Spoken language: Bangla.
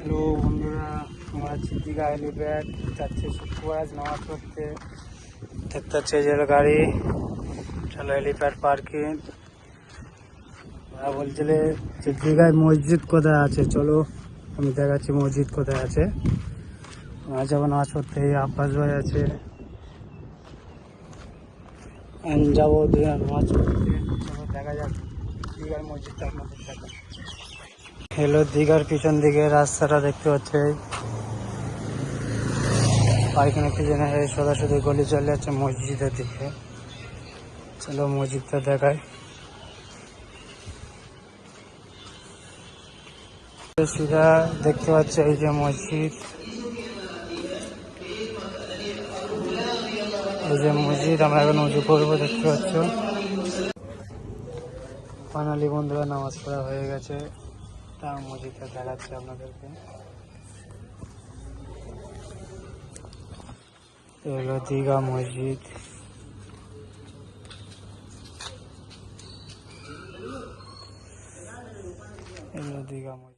হ্যালো বন্ধুরা, আমরা আছি দীঘা হেলিপ্যাড যাচ্ছে শুক্রবার নামাজ পড়তে। দেখতে হচ্ছে যে গাড়ি চলো হেলিপ্যাড পার্কিং। ওরা বলছিলে যে দীঘায় মসজিদ কোথায় আছে, চলো আমি দেখাচ্ছি মসজিদ কোথায় আছে। আমরা যাবো নামাজ পড়তে। এই আব্বাস ভাই আছে, আমি যাবো দীঘা নামাজ পড়তে। চলো দেখা যাক দীঘার মসজিদটা আপনাদের দেখা। হলো দীঘার পিছন দিকে রাস্তাটা দেখতে পাচ্ছে, পার্কিংয়ের পিছনে সোজাসুজি গলি চলে যাচ্ছে মসজিদের দিকে। চলো মসজিদটা দেখায়। সিধা দেখতে পাচ্ছে এই যে মসজিদ, এই যে মসজিদ। আমরা এখন উঁচু করবো, দেখতে পাচ্ছ। ফাইনালি বন্ধুরা নামাজ পড়া হয়ে গেছে, তা মসজিদটা দেখাচ্ছে আপনাদেরকে। এগুলো দীঘা মসজিদ, এগুলো দীঘা মসজিদ।